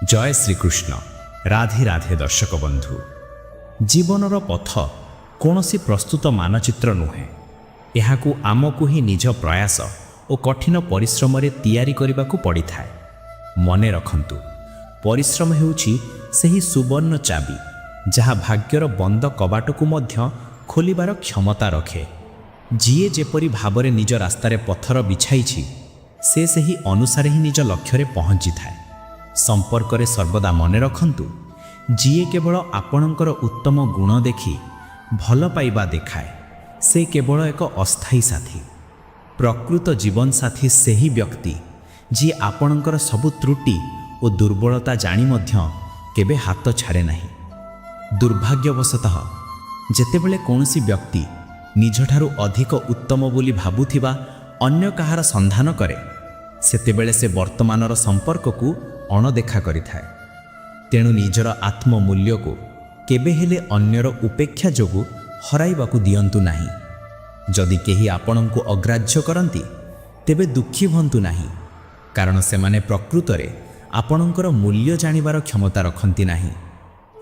जय श्रीकृष्ण। राधे राधे दर्शक बंधु। जीवनर पथ कौनसी प्रस्तुत मानचित्र नुहे, यहाकू आमकू ही निज प्रयास और कठिन परिश्रम रे तैयारी करने को पड़ी थाए। मने रखंतु, परिश्रम हेउछि सेही सुवर्ण चाबी जहाँ भाग्यर बंद कबाट को मध्य खोलिबार क्षमता रखे। जीए जेपरी भावरे निज रास्तार पथर बिछाइछि से सही अनुसार ही निज लक्ष्य पहुँची थाए। संपर्क रे सर्वदा मने रखंतु, जीए केवल आपणकर उत्तम गुण देखि भल पाइबा देखाए से केवल एक अस्थायी साथी। प्रकृत जीवन साथी सेही व्यक्ति जी आपणकर सबु त्रुटि और दुर्बलता जानी मध्य केबे हाथ छाड़े नहीं। दुर्भाग्यवशतः जेतेबेले कौनसी व्यक्ति निजठारु अधिक उत्तम बोली भाबुथिबा अन्य कहार संधान करे, सेतेबेले से वर्तमानर संपर्क को अणदेखा करिथाए। तेणु निजर आत्ममूल्य को केबे हेले अन्यर उपेक्षा जोगु हराइबाकू दियंतु नाही। जदि केही आपणंकु अग्राह्य करंती तेबे दुखी हुंतु नाही, कारण सेमाने प्रकृतरे आपणंकर मूल्य जानिबार क्षमता रखंती नाही।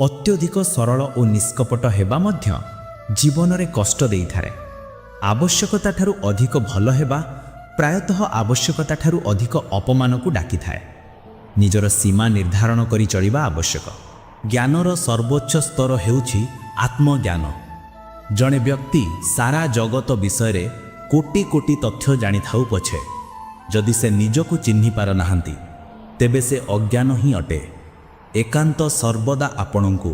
अत्यधिक सरल और निष्कपट हेबा मध्य जीवन रे कष्ट देइथारे। आवश्यकता ठारू अधिक भल हेबा प्रायतः आवश्यकता ठारू अधिक अपमान को डाकी थाए। निजर सीमा निर्धारण करी चलिबा आवश्यक। ज्ञानर सर्वोच्च स्तर हेउछि आत्मज्ञान। जणे व्यक्ति सारा जगत विषय रे कोटी कोटी तथ्य जानि थाउ पछे जदि से निजको चिन्हि पार नाहंती तेबे से अज्ञान ही अटे। एकांत सर्वदा आपणंकु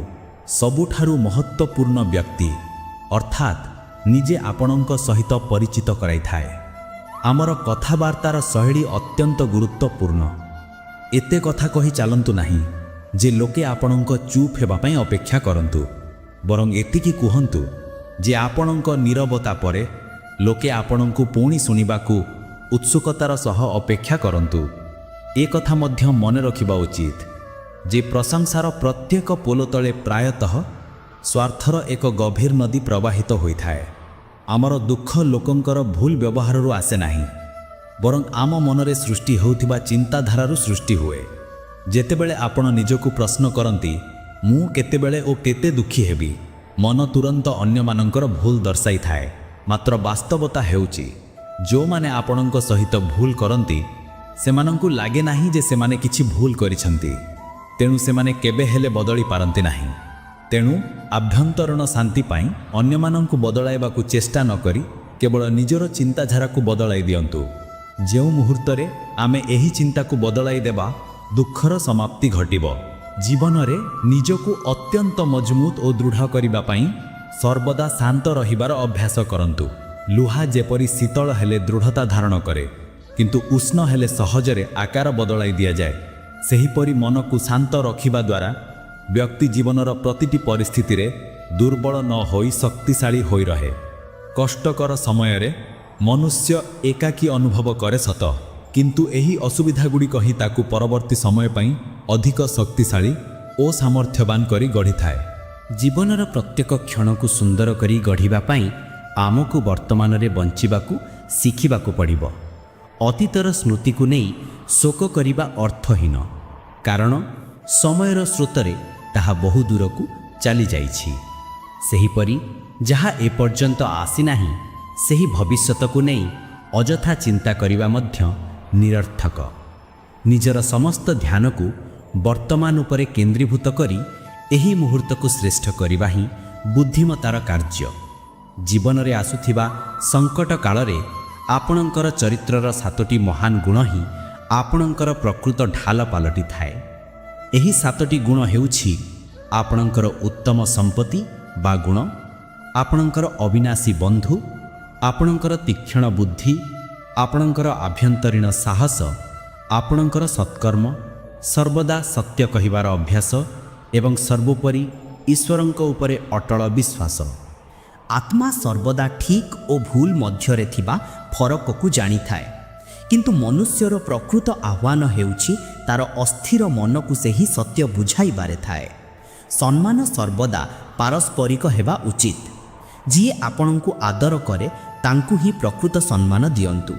सबुठारु महत्वपूर्ण व्यक्ति अर्थात निजे आपणंक सहित परिचित कराई थाए। आमर कथाबार्तार शैली अत्यंत गुरुत्वपूर्ण। एते कथा कही चलंतु नाही जे लोके आपणंक चुप हेबा पई अपेक्षा करंतु, बरं एतिकी कुहंतु जे आपणंक नीरवता परे लोके आपणंकु पुणी सुनिबाकू उत्सुकतार सह अपेक्षा करंतु। ए कथा मध्य मने रखिबा उचित जे प्रशंसार प्रत्येक पोल तले प्रायतः स्वार्थर एक गभीर नदी प्रवाहित होइथाए। आमर दुख लोकंकर भूल व्यवहाररू आसे नाही, बरं आम मनरे सृष्टि होउथिबा चिंताधारारू सृष्टि हुए। जेतेबेले आपण निजकू प्रश्न करंती मु केतेबेले ओ केते दुखी हेबी, मन तुरंत अन्य मानंकर भूल दर्शाई थाए। मात्र वास्तवता हेउची जो माने आपणंक सहित भूल करंती सेमानंकू लागे नाही जे सेमाने किछि भूल करिसंती, तेणु सेमाने केबे हेले बदली पारंती नाही। तेणु आभ्यंतरण शांति पाई अन्य मानंकू बदलाइबाकू चेष्टा न करी केवल निजर चिंताधारा को बदलाई दियंतु। जेउ मुहूर्तरे आमे एही चिंता को बदलाई देबा दुखर समाप्ति घटिबो। जीवन रे निजको अत्यंत मजबूत और दृढ़ करिबा पई सर्वदा शांत रहिबार अभ्यास करंतु। लुहा जेपरी शीतल हेले दृढ़ता धारण करे किंतु उष्ण हेले सहजरे आकार बदलाई दिया जाए, सेहीपरि मन को शांत रखिबा द्वारा व्यक्ति जीवनर प्रतिटी परिस्थिति रे दुर्बल न होई शक्तिशाली होई रहे। कष्टकर समय रे मनुष्य एकाकी अनुभव करे सत, किंतु एही असुविधा गुड़ी कही ताकू परवर्ती समय पई अधिक शक्तिशाली और सामर्थ्यवान करी गढ़ी थाए। जीवनर प्रत्येक क्षण को सुंदर करी गढ़िबा पई आमको वर्तमान रे बंचिबाकू शिखिबाकू पड़िबो। अतीतर स्मृति को नहीं शोक करिबा अर्थहीन, कारण समयर स्रोतरे ताहा बहु दूर को चली जाइछि। सेहीपरि जहाँ एपर्यंत आसी नाही सेही भविष्यत को नहीं अजथा चिंता करिबा मध्य निरर्थक। निजर समस्त ध्यान को वर्तमान उपरे केंद्रीभूत करी एही मुहूर्त को श्रेष्ठ करिबा ही बुद्धिमतार कार्य। जीवन रे आसुथिबा संकट काल रे आपणंकर चरित्रर 7टी महान गुण ही आपणंकर प्रकृत ढाल पालटी थाए। एही 7टी गुण हेउछि आपणंकर उत्तम संपत्ति बा गुण, आपणंकर अविनाशी बंधु, आपणंकर तीक्ष्ण बुद्धि, आपणंकर आभ्यंतरीण साहस, आपणंकर सत्कर्म, सर्वदा सत्य कहिबार अभ्यास एवं सर्वोपरि ईश्वरंक उपरे अटल विश्वास। आत्मा सर्वदा ठीक और भूल मध्यरे थिबा फरक को जानी थाए, किंतु मनुष्यर प्रकृत आह्वान हेउछि तार अस्थिर मन को सेही सत्य बुझाई बारे थाए। सम्मान सर्वदा पारस्परिक हेबा उचित। जी आपणंकु आदर करे तांकु ही प्रकृत सम्मान दियंतु।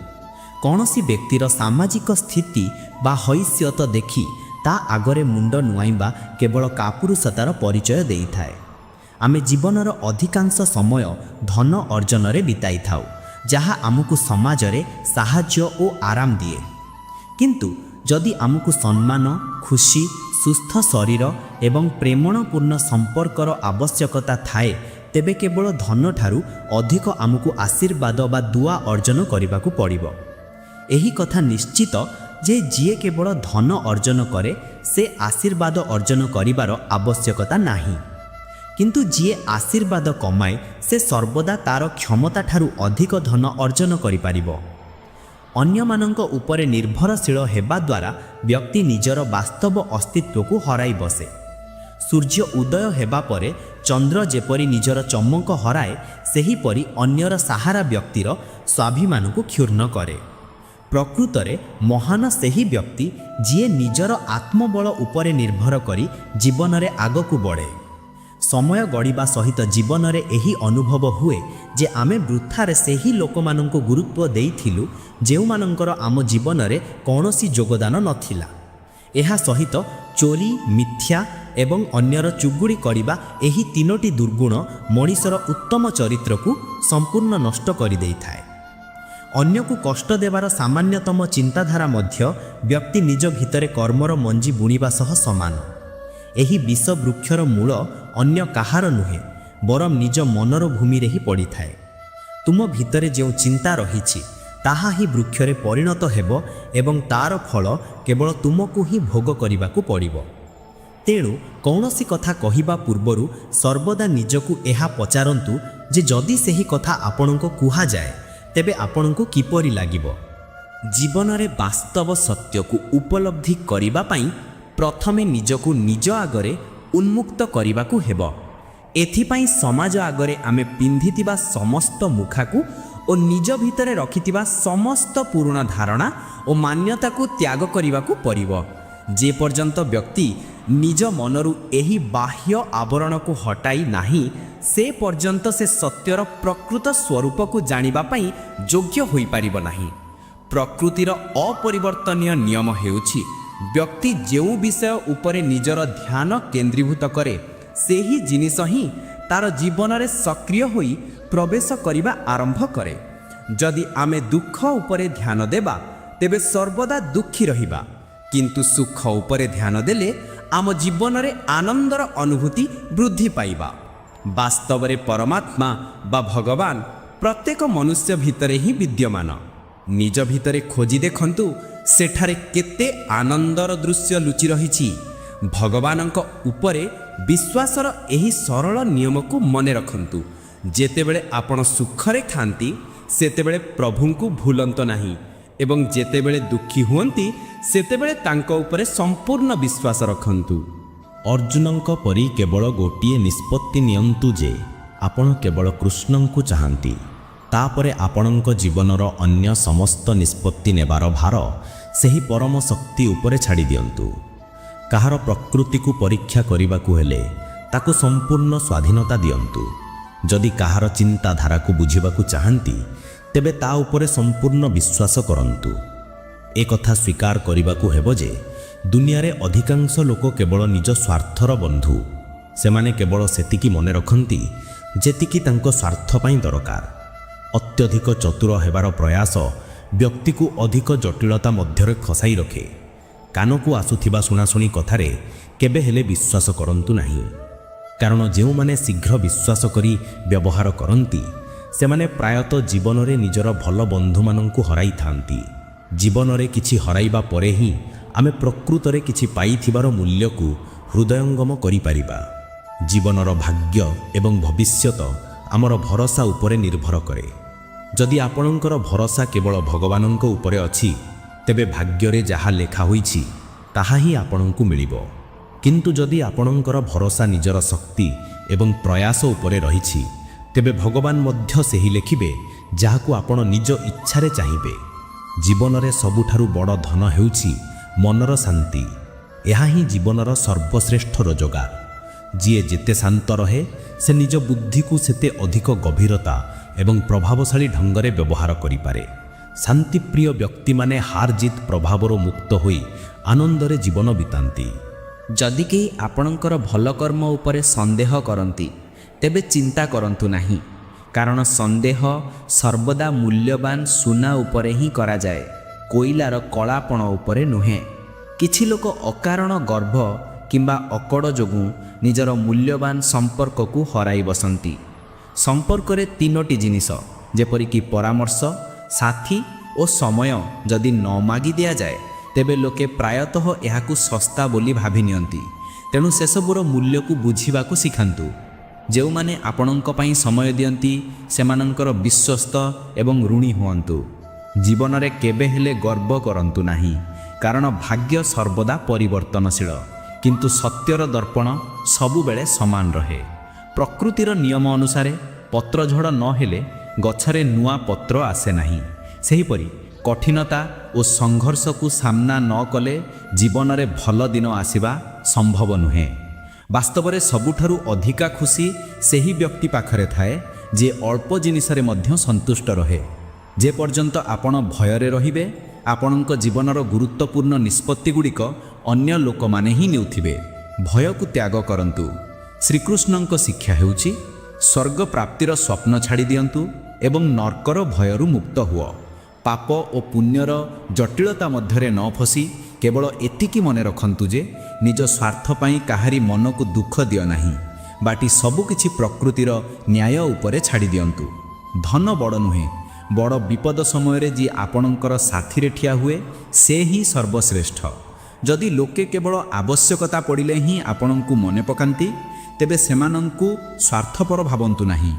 कौनसी व्यक्तिर सामाजिक स्थिति बा हैसियत देखि ତା ଆଗରେ ମୁଣ୍ଡ ନୁଆଁଇବା କେବଳ କାପୁରୁଷତାର ପରିଚୟ ଦେଇଥାଏ। ଆମେ ଜୀବନର ଅଧିକାଂଶ ସମୟ ଧନ ଅର୍ଜନରେ ବିତାଇଥାଉ, ଯାହା ଆମକୁ ସମାଜରେ ସାହାଯ୍ୟ ଓ ଆରାମ ଦିଏ। କିନ୍ତୁ ଯଦି ଆମକୁ ସମ୍ମାନ, ଖୁସି, ସୁସ୍ଥ ଶରୀର ଏବଂ ପ୍ରେମଣପୂର୍ଣ୍ଣ ସମ୍ପର୍କର ଆବଶ୍ୟକତା ଥାଏ, ତେବେ କେବଳ ଧନଠାରୁ ଅଧିକ ଆମକୁ ଆଶୀର୍ବାଦ ବା ଦୁଆ ଅର୍ଜନ କରିବାକୁ ପଡ଼ିବ। ଏହି କଥା ନିଶ୍ଚିତ ଯେ ଯିଏ କେବଳ ଧନ ଅର୍ଜନ କରେ ସେ ଆଶୀର୍ବାଦ ଅର୍ଜନ କରିବାର ଆବଶ୍ୟକତା ନାହିଁ। କିନ୍ତୁ ଯିଏ ଆଶୀର୍ବାଦ କମାଏ ସେ ସର୍ବଦା ତା'ର କ୍ଷମତାଠାରୁ ଅଧିକ ଧନ ଅର୍ଜନ କରିପାରିବ। ଅନ୍ୟମାନଙ୍କ ଉପରେ ନିର୍ଭରଶୀଳ ହେବା ଦ୍ୱାରା ବ୍ୟକ୍ତି ନିଜର ବାସ୍ତବ ଅସ୍ତିତ୍ୱକୁ ହରାଇ ବସେ। ସୂର୍ଯ୍ୟ ଉଦୟ ହେବା ପରେ ଚନ୍ଦ୍ର ଯେପରି ନିଜର ଚମକ ହରାଏ, ସେହିପରି ଅନ୍ୟର ସାହାରା ବ୍ୟକ୍ତିର ସ୍ୱାଭିମାନକୁ କ୍ଷୁର୍ଣ୍ଣ କରେ। ପ୍ରକୃତରେ ମହାନ ସେହି ବ୍ୟକ୍ତି ଯିଏ ନିଜର ଆତ୍ମବଳ ଉପରେ ନିର୍ଭର କରି ଜୀବନରେ ଆଗକୁ ବଢ଼େ। ସମୟ ଗଡ଼ିବା ସହିତ ଜୀବନରେ ଏହି ଅନୁଭବ ହୁଏ ଯେ ଆମେ ବୃଥାରେ ସେହି ଲୋକମାନଙ୍କୁ ଗୁରୁତ୍ୱ ଦେଇଥିଲୁ ଯେଉଁମାନଙ୍କର ଆମ ଜୀବନରେ କୌଣସି ଯୋଗଦାନ ନଥିଲା। ଏହା ସହିତ ଚୋରି, ମିଥ୍ୟା ଏବଂ ଅନ୍ୟର ଚୁଗୁଳି କରିବା ଏହି ତିନୋଟି ଦୁର୍ଗୁଣ ମଣିଷର ଉତ୍ତମ ଚରିତ୍ରକୁ ସମ୍ପୂର୍ଣ୍ଣ ନଷ୍ଟ କରିଦେଇଥାଏ। ଅନ୍ୟକୁ କଷ୍ଟ ଦେବାର ସାମାନ୍ୟତମ ଚିନ୍ତାଧାରା ମଧ୍ୟ ବ୍ୟକ୍ତି ନିଜ ଭିତରେ କର୍ମର ମଞ୍ଜି ବୁଣିବା ସହ ସମାନ। ଏହି ବିଷ ବୃକ୍ଷର ମୂଳ ଅନ୍ୟ କାହାର ନୁହେଁ, ବରଂ ନିଜ ମନର ଭୂମିରେ ହିଁ ପଡ଼ିଥାଏ। ତୁମ ଭିତରେ ଯେଉଁ ଚିନ୍ତା ରହିଛି ତାହା ହିଁ ବୃକ୍ଷରେ ପରିଣତ ହେବ ଏବଂ ତା'ର ଫଳ କେବଳ ତୁମକୁ ହିଁ ଭୋଗ କରିବାକୁ ପଡ଼ିବ। ତେଣୁ କୌଣସି କଥା କହିବା ପୂର୍ବରୁ ସର୍ବଦା ନିଜକୁ ଏହା ପଚାରନ୍ତୁ ଯେ ଯଦି ସେହି କଥା ଆପଣଙ୍କୁ କୁହାଯାଏ ତେବେ ଆପଣଙ୍କୁ କିପରି ଲାଗିବ। ଜୀବନରେ ବାସ୍ତବ ସତ୍ୟକୁ ଉପଲବ୍ଧି କରିବା ପାଇଁ ପ୍ରଥମେ ନିଜକୁ ନିଜ ଆଗରେ ଉନ୍ମୁକ୍ତ କରିବାକୁ ହେବ। ଏଥିପାଇଁ ସମାଜ ଆଗରେ ଆମେ ପିନ୍ଧିଥିବା ସମସ୍ତ ମୁଖାକୁ ଓ ନିଜ ଭିତରେ ରଖିଥିବା ସମସ୍ତ ପୁରୁଣା ଧାରଣା ଓ ମାନ୍ୟତାକୁ ତ୍ୟାଗ କରିବାକୁ ପଡ଼ିବ। ଯେ ପର୍ଯ୍ୟନ୍ତ ବ୍ୟକ୍ତି ନିଜ ମନରୁ ଏହି ବାହ୍ୟ ଆବରଣକୁ ହଟାଇ ନାହିଁ, ସେ ପର୍ଯ୍ୟନ୍ତ ସେ ସତ୍ୟର ପ୍ରକୃତ ସ୍ୱରୂପକୁ ଜାଣିବା ପାଇଁ ଯୋଗ୍ୟ ହୋଇପାରିବ ନାହିଁ। ପ୍ରକୃତିର ଅପରିବର୍ତ୍ତନୀୟ ନିୟମ ହେଉଛି ବ୍ୟକ୍ତି ଯେଉଁ ବିଷୟ ଉପରେ ନିଜର ଧ୍ୟାନ କେନ୍ଦ୍ରୀଭୂତ କରେ ସେହି ଜିନିଷ ହିଁ ତାର ଜୀବନରେ ସକ୍ରିୟ ହୋଇ ପ୍ରବେଶ କରିବା ଆରମ୍ଭ କରେ। ଯଦି ଆମେ ଦୁଃଖ ଉପରେ ଧ୍ୟାନ ଦେବା ତେବେ ସର୍ବଦା ଦୁଃଖୀ ରହିବା, କିନ୍ତୁ ସୁଖ ଉପରେ ଧ୍ୟାନ ଦେଲେ ଆମ ଜୀବନରେ ଆନନ୍ଦର ଅନୁଭୂତି ବୃଦ୍ଧି ପାଇବା। ବାସ୍ତବରେ ପରମାତ୍ମା ବା ଭଗବାନ ପ୍ରତ୍ୟେକ ମନୁଷ୍ୟ ଭିତରେ ହିଁ ବିଦ୍ୟମାନ। ନିଜ ଭିତରେ ଖୋଜି ଦେଖନ୍ତୁ, ସେଠାରେ କେତେ ଆନନ୍ଦର ଦୃଶ୍ୟ ଲୁଚି ରହିଛି। ଭଗବାନଙ୍କ ଉପରେ ବିଶ୍ୱାସର ଏହି ସରଳ ନିୟମକୁ ମନେ ରଖନ୍ତୁ। ଯେତେବେଳେ ଆପଣ ସୁଖରେ ଥାନ୍ତି ସେତେବେଳେ ପ୍ରଭୁଙ୍କୁ ଭୁଲନ୍ତ ନାହିଁ ଏବଂ ଯେତେବେଳେ ଦୁଃଖୀ ହୁଅନ୍ତି ସେତେବେଳେ ତାଙ୍କ ଉପରେ ସମ୍ପୂର୍ଣ୍ଣ ବିଶ୍ୱାସ ରଖନ୍ତୁ। ଅର୍ଜୁନଙ୍କ ପରି କେବଳ ଗୋଟିଏ ନିଷ୍ପତ୍ତି ନିଅନ୍ତୁ ଯେ ଆପଣ କେବଳ କୃଷ୍ଣଙ୍କୁ ଚାହାନ୍ତି। ତାପରେ ଆପଣଙ୍କ ଜୀବନର ଅନ୍ୟ ସମସ୍ତ ନିଷ୍ପତ୍ତି ନେବାର ଭାର ସେହି ପରମ ଶକ୍ତି ଉପରେ ଛାଡ଼ି ଦିଅନ୍ତୁ। କାହାର ପ୍ରକୃତିକୁ ପରୀକ୍ଷା କରିବାକୁ ହେଲେ ତାକୁ ସମ୍ପୂର୍ଣ୍ଣ ସ୍ୱାଧୀନତା ଦିଅନ୍ତୁ। ଯଦି କାହାର ଚିନ୍ତାଧାରାକୁ ବୁଝିବାକୁ ଚାହାନ୍ତି ତେବେ ତା ଉପରେ ସମ୍ପୂର୍ଣ୍ଣ ବିଶ୍ୱାସ କରନ୍ତୁ। ଏକଥା ସ୍ୱୀକାର କରିବାକୁ ହେବ ଯେ ଦୁନିଆରେ ଅଧିକାଂଶ ଲୋକ କେବଳ ନିଜ ସ୍ୱାର୍ଥର ବନ୍ଧୁ। ସେମାନେ କେବଳ ସେତିକି ମନେ ରଖନ୍ତି ଯେତିକି ତାଙ୍କ ସ୍ୱାର୍ଥ ପାଇଁ ଦରକାର। ଅତ୍ୟଧିକ ଚତୁର ହେବାର ପ୍ରୟାସ ବ୍ୟକ୍ତିକୁ ଅଧିକ ଜଟିଳତା ମଧ୍ୟରେ ଖସାଇ ରଖେ। କାନକୁ ଆସୁଥିବା ଶୁଣାଶୁଣି କଥାରେ କେବେ ହେଲେ ବିଶ୍ୱାସ କରନ୍ତୁ ନାହିଁ, କାରଣ ଯେଉଁମାନେ ଶୀଘ୍ର ବିଶ୍ୱାସ କରି ବ୍ୟବହାର କରନ୍ତି ସେମାନେ ପ୍ରାୟତଃ ଜୀବନରେ ନିଜର ଭଲ ବନ୍ଧୁମାନଙ୍କୁ ହରାଇଥାନ୍ତି। ଜୀବନରେ କିଛି ହରାଇବା ପରେ ହିଁ ଆମେ ପ୍ରକୃତରେ କିଛି ପାଇଥିବାର ମୂଲ୍ୟକୁ ହୃଦୟଙ୍ଗମ କରିପାରିବା। ଜୀବନର ଭାଗ୍ୟ ଏବଂ ଭବିଷ୍ୟତ ଆମର ଭରସା ଉପରେ ନିର୍ଭର କରେ। ଯଦି ଆପଣଙ୍କର ଭରସା କେବଳ ଭଗବାନଙ୍କ ଉପରେ ଅଛି ତେବେ ଭାଗ୍ୟରେ ଯାହା ଲେଖା ହୋଇଛି ତାହା ହିଁ ଆପଣଙ୍କୁ ମିଳିବ। କିନ୍ତୁ ଯଦି ଆପଣଙ୍କର ଭରସା ନିଜର ଶକ୍ତି ଏବଂ ପ୍ରୟାସ ଉପରେ ରହିଛି ତେବେ ଭଗବାନ ମଧ୍ୟ ସେହି ଲେଖିବେ ଯାହାକୁ ଆପଣ ନିଜ ଇଚ୍ଛାରେ ଚାହିଁବେ। ଜୀବନରେ ସବୁଠାରୁ ବଡ଼ ଧନ ହେଉଛି ମନର ଶାନ୍ତି। ଏହା ହିଁ ଜୀବନର ସର୍ବଶ୍ରେଷ୍ଠ ରୋଜଗାର। ଯିଏ ଯେତେ ଶାନ୍ତ ରହେ ସେ ନିଜ ବୁଦ୍ଧିକୁ ସେତେ ଅଧିକ ଗଭୀରତା ଏବଂ ପ୍ରଭାବଶାଳୀ ଢଙ୍ଗରେ ବ୍ୟବହାର କରିପାରେ। ଶାନ୍ତିପ୍ରିୟ ବ୍ୟକ୍ତିମାନେ ହାର ଜିତ୍ ପ୍ରଭାବରୁ ମୁକ୍ତ ହୋଇ ଆନନ୍ଦରେ ଜୀବନ ବିତାନ୍ତି। ଯଦି କେହି ଆପଣଙ୍କର ଭଲ କର୍ମ ଉପରେ ସନ୍ଦେହ କରନ୍ତି ତେବେ ଚିନ୍ତା କରନ୍ତୁ ନାହିଁ, କାରଣ ସନ୍ଦେହ ସର୍ବଦା ମୂଲ୍ୟବାନ ସୁନା ଉପରେ ହିଁ କରାଯାଏ, କୋଇଲାର କଳାପଣ ଉପରେ ନୁହେଁ। କିଛି ଲୋକ ଅକାରଣ ଗର୍ବ କିମ୍ବା ଅକଡ଼ ଯୋଗୁଁ ନିଜର ମୂଲ୍ୟବାନ ସମ୍ପର୍କକୁ ହରାଇ ବସନ୍ତି। ସମ୍ପର୍କରେ ତିନୋଟି ଜିନିଷ ଯେପରିକି ପରାମର୍ଶ, ସାଥୀ ଓ ସମୟ ଯଦି ନ ମାଗି ଦିଆଯାଏ ତେବେ ଲୋକେ ପ୍ରାୟତଃ ଏହାକୁ ଶସ୍ତା ବୋଲି ଭାବି ନିଅନ୍ତି। ତେଣୁ ସେସବୁର ମୂଲ୍ୟକୁ ବୁଝିବାକୁ ଶିଖାନ୍ତୁ। ଯେଉଁମାନେ ଆପଣଙ୍କ ପାଇଁ ସମୟ ଦିଅନ୍ତି ସେମାନଙ୍କର ବିଶ୍ୱସ୍ତ ଏବଂ ଋଣୀ ହୁଅନ୍ତୁ। ଜୀବନରେ କେବେ ହେଲେ ଗର୍ବ କରନ୍ତୁ ନାହିଁ, କାରଣ ଭାଗ୍ୟ ସର୍ବଦା ପରିବର୍ତ୍ତନଶୀଳ, କିନ୍ତୁ ସତ୍ୟର ଦର୍ପଣ ସବୁବେଳେ ସମାନ ରହେ। ପ୍ରକୃତିର ନିୟମ ଅନୁସାରେ ପତ୍ରଝଡ଼ ନ ହେଲେ ଗଛରେ ନୂଆ ପତ୍ର ଆସେ ନାହିଁ। ସେହିପରି କଠିନତା ଓ ସଂଘର୍ଷକୁ ସାମ୍ନା ନ କଲେ ଜୀବନରେ ଭଲ ଦିନ ଆସିବା ସମ୍ଭବ ନୁହେଁ। ବାସ୍ତବରେ ସବୁଠାରୁ ଅଧିକା ଖୁସି ସେହି ବ୍ୟକ୍ତି ପାଖରେ ଥାଏ ଯିଏ ଅଳ୍ପ ଜିନିଷରେ ମଧ୍ୟ ସନ୍ତୁଷ୍ଟ ରହେ। ଯେ ପର୍ଯ୍ୟନ୍ତ ଆପଣ ଭୟରେ ରହିବେ ଆପଣଙ୍କ ଜୀବନର ଗୁରୁତ୍ୱପୂର୍ଣ୍ଣ ନିଷ୍ପତ୍ତିଗୁଡ଼ିକ ଅନ୍ୟ ଲୋକମାନେ ହିଁ ନେଉଥିବେ। ଭୟକୁ ତ୍ୟାଗ କରନ୍ତୁ। ଶ୍ରୀକୃଷ୍ଣଙ୍କ ଶିକ୍ଷା ହେଉଛି ସ୍ୱର୍ଗ ପ୍ରାପ୍ତିର ସ୍ୱପ୍ନ ଛାଡ଼ି ଦିଅନ୍ତୁ ଏବଂ ନର୍କର ଭୟରୁ ମୁକ୍ତ ହୁଅ। ପାପ ଓ ପୁଣ୍ୟର ଜଟିଳତା ମଧ୍ୟରେ ନ ଫସି କେବଳ ଏତିକି ମନେ ରଖନ୍ତୁ ଯେ ନିଜ ସ୍ୱାର୍ଥ ପାଇଁ କାହାରି ମନକୁ ଦୁଃଖ ଦିଅ ନାହିଁ। ବାଟି ସବୁକିଛି ପ୍ରକୃତିର ନ୍ୟାୟ ଉପରେ ଛାଡ଼ି ଦିଅନ୍ତୁ। ଧନ ବଡ଼ ନୁହେଁ, ବଡ଼ ବିପଦ ସମୟରେ ଯିଏ ଆପଣଙ୍କର ସାଥିରେ ଠିଆ ହୁଏ ସେ ହିଁ ସର୍ବଶ୍ରେଷ୍ଠ। ଯଦି ଲୋକେ କେବଳ ଆବଶ୍ୟକତା ପଡ଼ିଲେ ହିଁ ଆପଣଙ୍କୁ ମନେ ପକାନ୍ତି ତେବେ ସେମାନଙ୍କୁ ସ୍ୱାର୍ଥପର ଭାବନ୍ତୁ ନାହିଁ,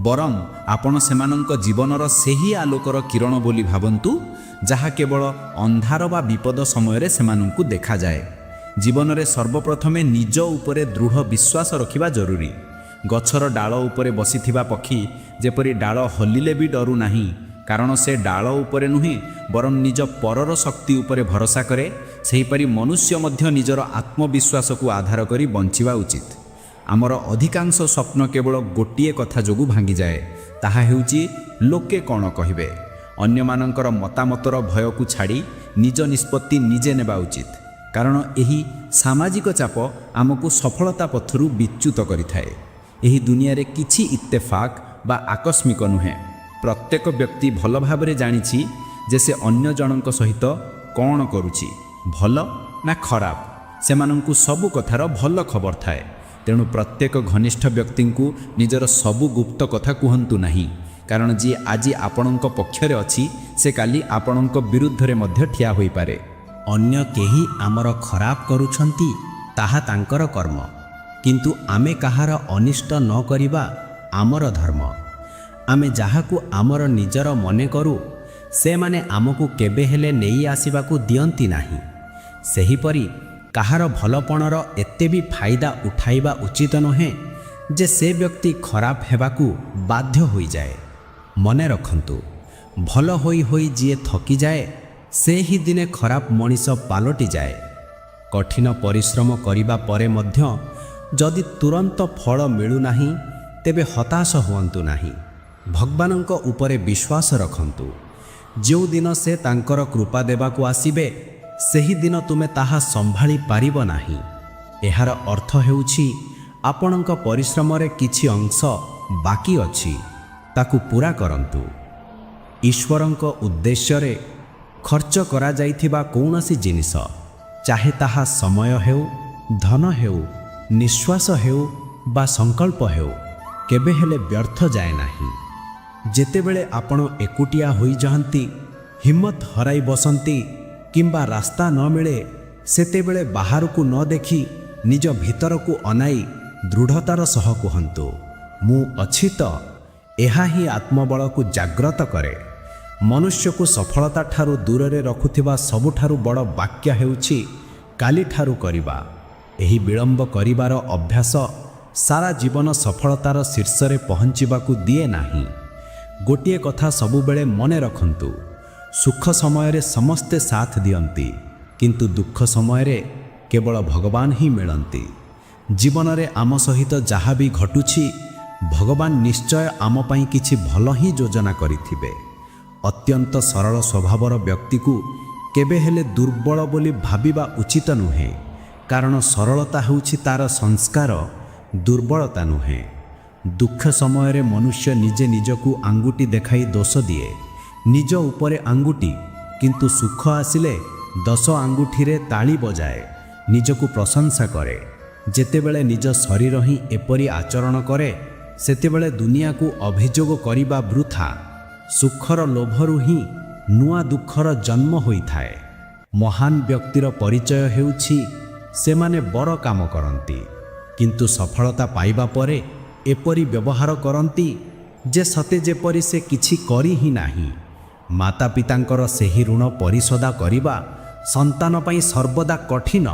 ବରଂ ଆପଣ ସେମାନଙ୍କ ଜୀବନର ସେହି ଆଲୋକର କିରଣ ବୋଲି ଭାବନ୍ତୁ ଯାହା କେବଳ ଅନ୍ଧାର ବା ବିପଦ ସମୟରେ ସେମାନଙ୍କୁ ଦେଖାଯାଏ। ଜୀବନରେ ସର୍ବପ୍ରଥମେ ନିଜ ଉପରେ ଦୃଢ଼ ବିଶ୍ୱାସ ରଖିବା ଜରୁରୀ। ଗଛର ଡାଳ ଉପରେ ବସିଥିବା ପକ୍ଷୀ ଯେପରି ଡାଳ ହଲିଲେ ବି ଡରୁ ନାହିଁ, କାରଣ ସେ ଡାଳ ଉପରେ ନୁହେଁ ବରଂ ନିଜ ପରର ଶକ୍ତି ଉପରେ ଭରସା କରେ, ସେହିପରି ମନୁଷ୍ୟ ମଧ୍ୟ ନିଜର ଆତ୍ମବିଶ୍ୱାସକୁ ଆଧାର କରି ବଞ୍ଚିବା ଉଚିତ। ଆମର ଅଧିକାଂଶ ସ୍ୱପ୍ନ କେବଳ ଗୋଟିଏ କଥା ଯୋଗୁଁ ଭାଙ୍ଗିଯାଏ, ତାହା ହେଉଛି ଲୋକେ କ'ଣ କହିବେ। ଅନ୍ୟମାନଙ୍କର ମତାମତର ଭୟକୁ ଛାଡ଼ି ନିଜ ନିଷ୍ପତ୍ତି ନିଜେ ନେବା ଉଚିତ, କାରଣ ଏହି ସାମାଜିକ ଚାପ ଆମକୁ ସଫଳତା ପଥରୁ ବିଚ୍ୟୁତ କରିଥାଏ। ଏହି ଦୁନିଆରେ କିଛି ଇତ୍ତେଫାକ ବା ଆକସ୍ମିକ ନୁହେଁ। ପ୍ରତ୍ୟେକ ବ୍ୟକ୍ତି ଭଲ ଭାବରେ ଜାଣିଛି ଯେ ସେ ଅନ୍ୟ ଜଣଙ୍କ ସହିତ କ'ଣ କରୁଛି, ଭଲ ନା ଖରାପ। ସେମାନଙ୍କୁ ସବୁ କଥାର ଭଲ ଖବର ଥାଏ। ତେଣୁ ପ୍ରତ୍ୟେକ ଘନିଷ୍ଠ ବ୍ୟକ୍ତିଙ୍କୁ ନିଜର ସବୁ ଗୁପ୍ତ କଥା କୁହନ୍ତୁ ନାହିଁ, କାରଣ ଯିଏ ଆଜି ଆପଣଙ୍କ ପକ୍ଷରେ ଅଛି ସେ କାଲି ଆପଣଙ୍କ ବିରୁଦ୍ଧରେ ମଧ୍ୟ ଠିଆ ହୋଇପାରେ। ଅନ୍ୟ କେହି ଆମର ଖରାପ କରୁଛନ୍ତି ତାହା ତାଙ୍କର କର୍ମ, କିନ୍ତୁ ଆମେ କାହାର ଅନିଷ୍ଟ ନ କରିବା ଆମର ଧର୍ମ। ଆମେ ଯାହାକୁ ଆମର ନିଜର ମନେ କରୁ ସେମାନେ ଆମକୁ କେବେ ହେଲେ ନେଇ ଆସିବାକୁ ଦିଅନ୍ତି ନାହିଁ। ସେହିପରି କାହାର ଭଲପଣର ଏତେ ବି ଫାଇଦା ଉଠାଇବା ଉଚିତ ନୁହେଁ ଯେ ସେ ବ୍ୟକ୍ତି ଖରାପ ହେବାକୁ ବାଧ୍ୟ ହୋଇଯାଏ। ମନେ ରଖନ୍ତୁ, ଭଲ ହୋଇ ହୋଇ ଯିଏ ଥକିଯାଏ ସେ ହିଁ ଦିନେ ଖରାପ ମଣିଷ ପାଲଟିଯାଏ। କଠିନ ପରିଶ୍ରମ କରିବା ପରେ ମଧ୍ୟ ଯଦି ତୁରନ୍ତ ଫଳ ମିଳୁନାହିଁ ତେବେ ହତାଶ ହୁଅନ୍ତୁ ନାହିଁ। ଭଗବାନଙ୍କ ଉପରେ ବିଶ୍ୱାସ ରଖନ୍ତୁ। ଯେଉଁଦିନ ସେ ତାଙ୍କର କୃପା ଦେବାକୁ ଆସିବେ ସେହିଦିନ ତୁମେ ତାହା ସମ୍ଭାଳି ପାରିବ ନାହିଁ। ଏହାର ଅର୍ଥ ହେଉଛି ଆପଣଙ୍କ ପରିଶ୍ରମରେ କିଛି ଅଂଶ ବାକି ଅଛି, ତାକୁ ପୂରା କରନ୍ତୁ। ଈଶ୍ୱରଙ୍କ ଉଦ୍ଦେଶ୍ୟରେ ଖର୍ଚ୍ଚ କରାଯାଇଥିବା କୌଣସି ଜିନିଷ, ଚାହେ ତାହା ସମୟ ହେଉ, ଧନ ହେଉ, ନିଶ୍ୱାସ ହେଉ ବା ସଂକଳ୍ପ ହେଉ, କେବେ ହେଲେ ବ୍ୟର୍ଥ ଯାଏ ନାହିଁ। ଯେତେବେଳେ ଆପଣ ଏକୁଟିଆ ହୋଇଯାଆନ୍ତି, ହିମ୍ମତ ହରାଇ ବସନ୍ତି କିମ୍ବା ରାସ୍ତା ନ ମିଳେ, ସେତେବେଳେ ବାହାରକୁ ନ ଦେଖି ନିଜ ଭିତରକୁ ଅନାଇ ଦୃଢ଼ତାର ସହ କୁହନ୍ତୁ, ମୁଁ ଅଛି ତ। ଏହା ହିଁ ଆତ୍ମବଳକୁ ଜାଗ୍ରତ କରେ। ମନୁଷ୍ୟକୁ ସଫଳତା ଠାରୁ ଦୂରରେ ରଖୁଥିବା ସବୁଠାରୁ ବଡ଼ ବାକ୍ୟ ହେଉଛି କାଲିଠାରୁ କରିବା। ଏହି ବିଳମ୍ବ କରିବାର ଅଭ୍ୟାସ ସାରା ଜୀବନ ସଫଳତାର ଶୀର୍ଷରେ ପହଞ୍ଚିବାକୁ ଦିଏ ନାହିଁ। ଗୋଟିଏ କଥା ସବୁବେଳେ ମନେ ରଖନ୍ତୁ, ସୁଖ ସମୟରେ ସମସ୍ତେ ସାଥ ଦିଅନ୍ତି, କିନ୍ତୁ ଦୁଃଖ ସମୟରେ କେବଳ ଭଗବାନ ହିଁ ମିଳନ୍ତି। ଜୀବନରେ ଆମ ସହିତ ଯାହା ବି ଘଟୁଛି ଭଗବାନ ନିଶ୍ଚୟ ଆମ ପାଇଁ କିଛି ଭଲ ହିଁ ଯୋଜନା କରିଥିବେ। ଅତ୍ୟନ୍ତ ସରଳ ସ୍ୱଭାବର ବ୍ୟକ୍ତିକୁ କେବେ ହେଲେ ଦୁର୍ବଳ ବୋଲି ଭାବିବା ଉଚିତ ନୁହେଁ, କାରଣ ସରଳତା ହେଉଛି ତା'ର ସଂସ୍କାର, ଦୁର୍ବଳତା ନୁହେଁ। ଦୁଃଖ ସମୟରେ ମନୁଷ୍ୟ ନିଜେ ନିଜକୁ ଆଙ୍ଗୁଠି ଦେଖାଇ ଦୋଷ ଦିଏ, ନିଜ ଉପରେ ଆଙ୍ଗୁଠି, କିନ୍ତୁ ସୁଖ ଆସିଲେ 10 ଆଙ୍ଗୁଠିରେ ତାଳି ବଜାଏ, ନିଜକୁ ପ୍ରଶଂସା କରେ। ଯେତେବେଳେ ନିଜ ଶରୀର ହିଁ ଏପରି ଆଚରଣ କରେ, ସେତେବେଳେ ଦୁନିଆକୁ ଅଭିଯୋଗ କରିବା ବୃଥା। ସୁଖର ଲୋଭରୁ ହିଁ ନୂଆ ଦୁଃଖର ଜନ୍ମ ହୋଇଥାଏ। ମହାନ ବ୍ୟକ୍ତିର ପରିଚୟ ହେଉଛି ସେମାନେ ବଡ଼ କାମ କରନ୍ତି, କିନ୍ତୁ ସଫଳତା ପାଇବା ପରେ ଏପରି ବ୍ୟବହାର କରନ୍ତି ଯେ ସତେ ଯେପରି ସେ କିଛି କରି ହିଁ ନାହିଁ। ମାତା ପିତାଙ୍କର ସେହି ଋଣ ପରିଶୋଧ କରିବା ସନ୍ତାନ ପାଇଁ ସର୍ବଦା କଠିନ,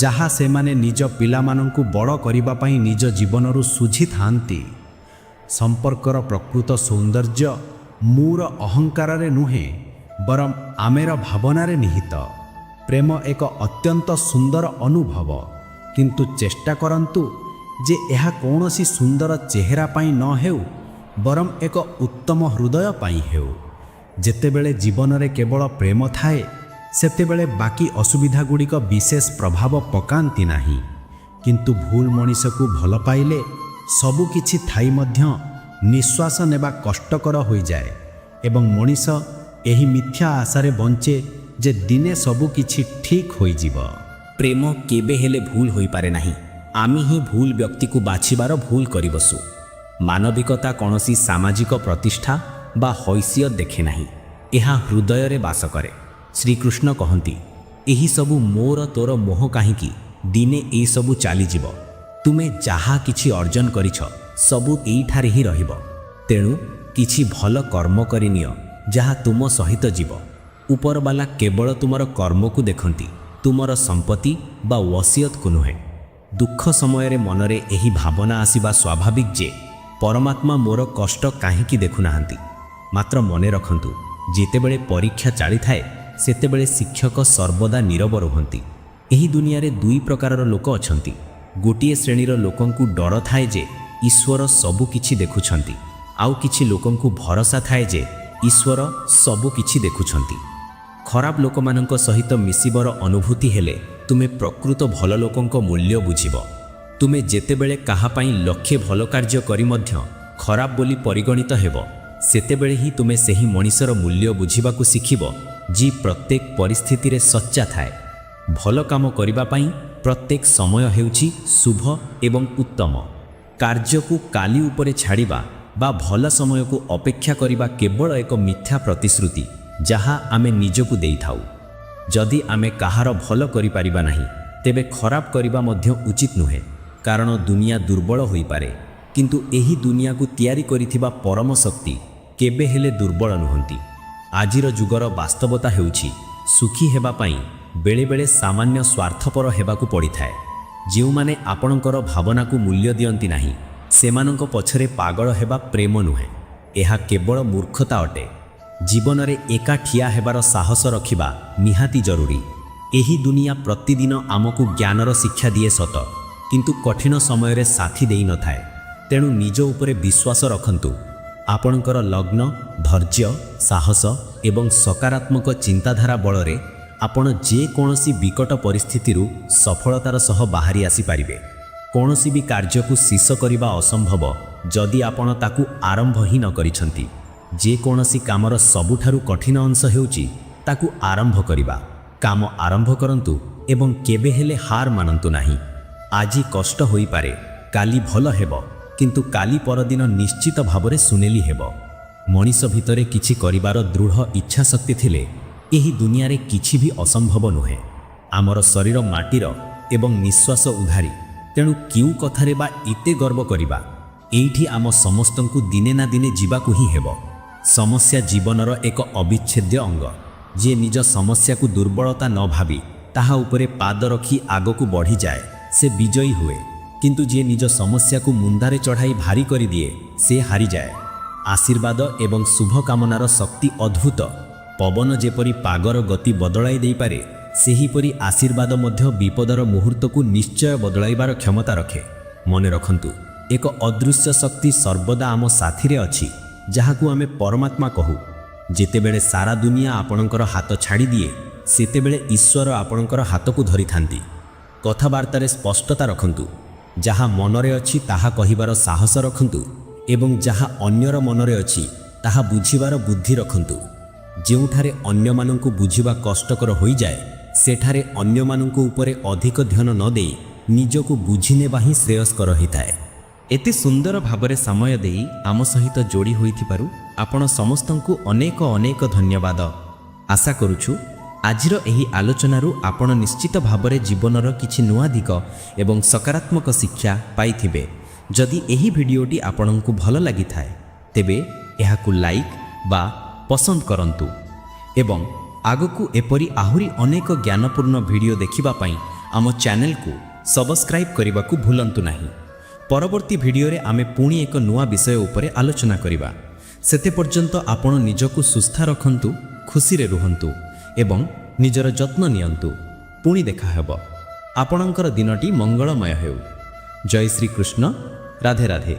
ଯାହା ସେମାନେ ନିଜ ପିଲାମାନଙ୍କୁ ବଡ଼ କରିବା ପାଇଁ ନିଜ ଜୀବନରୁ ଶୁଝିଥାନ୍ତି। ସମ୍ପର୍କର ପ୍ରକୃତ ସୌନ୍ଦର୍ଯ୍ୟ ମୋର ଅହଙ୍କାରରେ ନୁହେଁ, ବରଂ ଆମେର ଭାବନାରେ ନିହିତ। ପ୍ରେମ ଏକ ଅତ୍ୟନ୍ତ ସୁନ୍ଦର ଅନୁଭବ, କିନ୍ତୁ ଚେଷ୍ଟା କରନ୍ତୁ ଯେ ଏହା କୌଣସି ସୁନ୍ଦର ଚେହେରା ପାଇଁ ନ ହେଉ, ବରଂ ଏକ ଉତ୍ତମ ହୃଦୟ ପାଇଁ ହେଉ। ଯେତେବେଳେ ଜୀବନରେ କେବଳ ପ୍ରେମ ଥାଏ, ସେତେବେଳେ ବାକି ଅସୁବିଧାଗୁଡ଼ିକ ବିଶେଷ ପ୍ରଭାବ ପକାନ୍ତି ନାହିଁ। କିନ୍ତୁ ଭୁଲ ମଣିଷକୁ ଭଲ ପାଇଲେ ସବୁ କିଛି ଥାଇ ମଧ୍ୟ ନିଶ୍ୱାସ ନେବା କଷ୍ଟକର ହୋଇଯାଏ ଏବଂ ମଣିଷ ଏହି ମିଥ୍ୟା ଆଶାରେ ବଞ୍ଚେ ଯେ ଦିନେ ସବୁ କିଛି ଠିକ୍ ହୋଇଯିବ। ପ୍ରେମ କେବେ ହେଲେ ଭୁଲ ହୋଇପାରେ ନାହିଁ। ଆମେ ହିଁ ଭୁଲ ବ୍ୟକ୍ତିକୁ ବାଛିବାର ଭୁଲ କରିବସୁ। ମାନବିକତା କୌଣସି ସାମାଜିକ ପ୍ରତିଷ୍ଠା ବା ହୈସିୟତ ଦେଖେ ନାହିଁ, ଏହା ହୃଦୟରେ ବାସ କରେ। ଶ୍ରୀକୃଷ୍ଣ କହନ୍ତି, ଏହିସବୁ ମୋର ତୋର ମୋହ କାହିଁକି, ଦିନେ ଏସବୁ ଚାଲିଯିବ। ତୁମେ ଯାହା କିଛି ଅର୍ଜନ କରିଛ ସବୁ ଏଇଠାରେ ହିଁ ରହିବ। ତେଣୁ କିଛି ଭଲ କର୍ମ କରିନିଅ ଯାହା ତୁମ ସହିତ ଯିବ। ଉପରବାଲା କେବଳ ତୁମର କର୍ମକୁ ଦେଖନ୍ତି, ତୁମର ସମ୍ପତ୍ତି ବା ୱସିୟତକୁ ନୁହେଁ। ଦୁଃଖ ସମୟରେ ମନରେ ଏହି ଭାବନା ଆସିବା ସ୍ୱାଭାବିକ ଯେ ପରମାତ୍ମା ମୋର କଷ୍ଟ କାହିଁକି ଦେଖୁନାହାନ୍ତି। ମାତ୍ର ମନେ ରଖନ୍ତୁ, ଯେତେବେଳେ ପରୀକ୍ଷା ଚାଲିଥାଏ ସେତେବେଳେ ଶିକ୍ଷକ ସର୍ବଦା ନୀରବ ରୁହନ୍ତି। ଏହି ଦୁନିଆରେ ଦୁଇ ପ୍ରକାରର ଲୋକ ଅଛନ୍ତି। ଗୋଟିଏ ଶ୍ରେଣୀର ଲୋକଙ୍କୁ ଡର ଥାଏ ଯେ ଈଶ୍ୱର ସବୁ କିଛି ଦେଖୁଛନ୍ତି, ଆଉ କିଛି ଲୋକଙ୍କୁ ଭରସା ଥାଏ ଯେ ଈଶ୍ୱର ସବୁ କିଛି ଦେଖୁଛନ୍ତି। ଖରାପ ଲୋକମାନଙ୍କ ସହିତ ମିଶିବାର ଅନୁଭୂତି ହେଲେ ତୁମେ ପ୍ରକୃତ ଭଲ ଲୋକଙ୍କ ମୂଲ୍ୟ ବୁଝିବ। ତୁମେ ଯେତେବେଳେ କାହା ପାଇଁ ଲକ୍ଷେ ଭଲ କାର୍ଯ୍ୟ କରି ମଧ୍ୟ ଖରାପ ବୋଲି ପରିଗଣିତ ହେବ, ସେତେବେଳେ ହିଁ ତୁମେ ସେହି ମଣିଷର ମୂଲ୍ୟ ବୁଝିବାକୁ ଶିଖିବ ଯିଏ ପ୍ରତ୍ୟେକ ପରିସ୍ଥିତିରେ ସଚ୍ଚା ଥାଏ। ଭଲ କାମ କରିବା ପାଇଁ ପ୍ରତ୍ୟେକ ସମୟ ହେଉଛି ଶୁଭ ଏବଂ ଉତ୍ତମ। କାର୍ଯ୍ୟକୁ କାଲି ଉପରେ ଛାଡ଼ିବା ବା ଭଲ ସମୟକୁ ଅପେକ୍ଷା କରିବା କେବଳ ଏକ ମିଥ୍ୟା ପ୍ରତିଶ୍ରୁତି ଯାହା ଆମେ ନିଜକୁ ଦେଇଥାଉ। ଯଦି ଆମେ କାହାର ଭଲ କରିପାରିବା ନାହିଁ, ତେବେ ଖରାପ କରିବା ମଧ୍ୟ ଉଚିତ ନୁହେଁ, କାରଣ ଦୁନିଆ ଦୁର୍ବଳ ହୋଇପାରେ, କିନ୍ତୁ ଏହି ଦୁନିଆକୁ ତିଆରି କରିଥିବା ପରମ ଶକ୍ତି କେବେ ହେଲେ ଦୁର୍ବଳ ନୁହନ୍ତି। ଆଜିର ଯୁଗର ବାସ୍ତବତା ହେଉଛି, ସୁଖୀ ହେବା ପାଇଁ ବେଳେବେଳେ ସାମାନ୍ୟ ସ୍ୱାର୍ଥପର ହେବାକୁ ପଡ଼ିଥାଏ। ଯେଉଁମାନେ ଆପଣଙ୍କର ଭାବନାକୁ ମୂଲ୍ୟ ଦିଅନ୍ତି ନାହିଁ, ସେମାନଙ୍କ ପଛରେ ପାଗଳ ହେବା ପ୍ରେମ ନୁହେଁ, ଏହା କେବଳ ମୂର୍ଖତା ଅଟେ। ଜୀବନରେ ଏକା ଠିଆ ହେବାର ସାହସ ରଖିବା ନିହାତି ଜରୁରୀ। ଏହି ଦୁନିଆ ପ୍ରତିଦିନ ଆମକୁ ଜ୍ଞାନର ଶିକ୍ଷା ଦିଏ ସତ, କିନ୍ତୁ କଠିନ ସମୟରେ ସାଥି ଦେଇନଥାଏ। ତେଣୁ ନିଜ ଉପରେ ବିଶ୍ୱାସ ରଖନ୍ତୁ। ଆପଣଙ୍କର ଲଗ୍ନ, ଧୈର୍ଯ୍ୟ, ସାହସ ଏବଂ ସକାରାତ୍ମକ ଚିନ୍ତାଧାରା ବଳରେ ଆପଣ ଯେକୌଣସି ବିକଟ ପରିସ୍ଥିତିରୁ ସଫଳତାର ସହ ବାହାରି ଆସିପାରିବେ। କୌଣସି ବି କାର୍ଯ୍ୟକୁ ଶେଷ କରିବା ଅସମ୍ଭବ ଯଦି ଆପଣ ତାକୁ ଆରମ୍ଭ ହିଁ ନ କରିଛନ୍ତି। ଯେକୌଣସି କାମର ସବୁଠାରୁ କଠିନ ଅଂଶ ହେଉଛି ତାକୁ ଆରମ୍ଭ କରିବା। କାମ ଆରମ୍ଭ କରନ୍ତୁ ଏବଂ କେବେ ହେଲେ ହାର ମାନନ୍ତୁ ନାହିଁ। ଆଜି କଷ୍ଟ ହୋଇପାରେ, କାଲି ଭଲ ହେବ, କିନ୍ତୁ କାଲି ପରଦିନ ନିଶ୍ଚିତ ଭାବରେ ସୁନେଲି ହେବ। ମଣିଷ ଭିତରେ କିଛି କରିବାର ଦୃଢ଼ ଇଚ୍ଛାଶକ୍ତି ଥିଲେ ଏହି ଦୁନିଆରେ କିଛି ବି ଅସମ୍ଭବ ନୁହେଁ। ଆମର ଶରୀର ମାଟିର ଏବଂ ନିଶ୍ୱାସ ଉଧାରି, ତେଣୁ କେଉଁ କଥାରେ ବା ଏତେ ଗର୍ବ କରିବା? ଏଇଠି ଆମ ସମସ୍ତଙ୍କୁ ଦିନେ ନା ଦିନେ ଯିବାକୁ ହିଁ ହେବ। ସମସ୍ୟା ଜୀବନର ଏକ ଅବିଚ୍ଛେଦ୍ୟ ଅଙ୍ଗ। ଯିଏ ନିଜ ସମସ୍ୟାକୁ ଦୁର୍ବଳତା ନ ଭାବି ତାହା ଉପରେ ପାଦ ରଖି ଆଗକୁ ବଢ଼ିଯାଏ, ସେ ବିଜୟୀ ହୁଏ। କିନ୍ତୁ ଯିଏ ନିଜ ସମସ୍ୟାକୁ ମୁଣ୍ଡରେ ଚଢ଼ାଇ ଭାରି କରିଦିଏ, ସେ ହାରିଯାଏ। ଆଶୀର୍ବାଦ ଏବଂ ଶୁଭକାମନାର ଶକ୍ତି ଅଦ୍ଭୁତ। ପବନ ଯେପରି ପାଗର ଗତି ବଦଳାଇ ଦେଇପାରେ, ସେହିପରି ଆଶୀର୍ବାଦ ମଧ୍ୟ ବିପଦର ମୁହୂର୍ତ୍ତକୁ ନିଶ୍ଚୟ ବଦଳାଇବାର କ୍ଷମତା ରଖେ। ମନେ ରଖନ୍ତୁ, ଏକ ଅଦୃଶ୍ୟ ଶକ୍ତି ସର୍ବଦା ଆମ ସାଥିରେ ଅଛି, ଯାହାକୁ ଆମେ ପରମାତ୍ମା କହୁ। ଯେତେବେଳେ ସାରା ଦୁନିଆ ଆପଣଙ୍କର ହାତ ଛାଡ଼ିଦିଏ ସେତେବେଳେ ଈଶ୍ୱର ଆପଣଙ୍କର ହାତକୁ ଧରିଥାନ୍ତି। କଥାବାର୍ତ୍ତାରେ ସ୍ପଷ୍ଟତା ରଖନ୍ତୁ। ଯାହା ମନରେ ଅଛି ତାହା କହିବାର ସାହସ ରଖନ୍ତୁ ଏବଂ ଯାହା ଅନ୍ୟର ମନରେ ଅଛି ତାହା ବୁଝିବାର ବୁଦ୍ଧି ରଖନ୍ତୁ। ଯେଉଁଠାରେ ଅନ୍ୟମାନଙ୍କୁ ବୁଝିବା କଷ୍ଟକର ହୋଇଯାଏ ସେଠାରେ ଅନ୍ୟମାନଙ୍କ ଉପରେ ଅଧିକ ଧ୍ୟାନ ନ ଦେଇ ନିଜକୁ ବୁଝିନେବା ହିଁ ଶ୍ରେୟସ୍କର ହୋଇଥାଏ। ଏତେ ସୁନ୍ଦର ଭାବରେ ସମୟ ଦେଇ ଆମ ସହିତ ଯୋଡ଼ି ହୋଇଥିବାରୁ ଆପଣ ସମସ୍ତଙ୍କୁ ଅନେକ ଅନେକ ଧନ୍ୟବାଦ। ଆଶା କରୁଛୁ ଆଜିର ଏହି ଆଲୋଚନାରୁ ଆପଣ ନିଶ୍ଚିତ ଭାବରେ ଜୀବନର କିଛି ନୂଆ ଦିଗ ଏବଂ ସକାରାତ୍ମକ ଶିକ୍ଷା ପାଇଥିବେ। ଯଦି ଏହି ଭିଡ଼ିଓଟି ଆପଣଙ୍କୁ ଭଲ ଲାଗିଥାଏ ତେବେ ଏହାକୁ ଲାଇକ୍ ବା ପସନ୍ଦ କରନ୍ତୁ ଏବଂ ଆଗକୁ ଏପରି ଆହୁରି ଅନେକ ଜ୍ଞାନପୂର୍ଣ୍ଣ ଭିଡ଼ିଓ ଦେଖିବା ପାଇଁ ଆମ ଚ୍ୟାନେଲକୁ ସବସ୍କ୍ରାଇବ୍ କରିବାକୁ ଭୁଲନ୍ତୁ ନାହିଁ। ପରବର୍ତ୍ତୀ ଭିଡ଼ିଓରେ ଆମେ ପୁଣି ଏକ ନୂଆ ବିଷୟ ଉପରେ ଆଲୋଚନା କରିବା। ସେତେ ପର୍ଯ୍ୟନ୍ତ ଆପଣ ନିଜକୁ ସୁସ୍ଥ ରଖନ୍ତୁ, ଖୁସିରେ ରୁହନ୍ତୁ ଏବଂ ନିଜର ଯତ୍ନ ନିଅନ୍ତୁ। ପୁଣି ଦେଖା ହେବ। ଆପଣଙ୍କର ଦିନଟି ମଙ୍ଗଳମୟ ହେଉ। ଜୟ ଶ୍ରୀ କୃଷ୍ଣ। ରାଧେ ରାଧେ।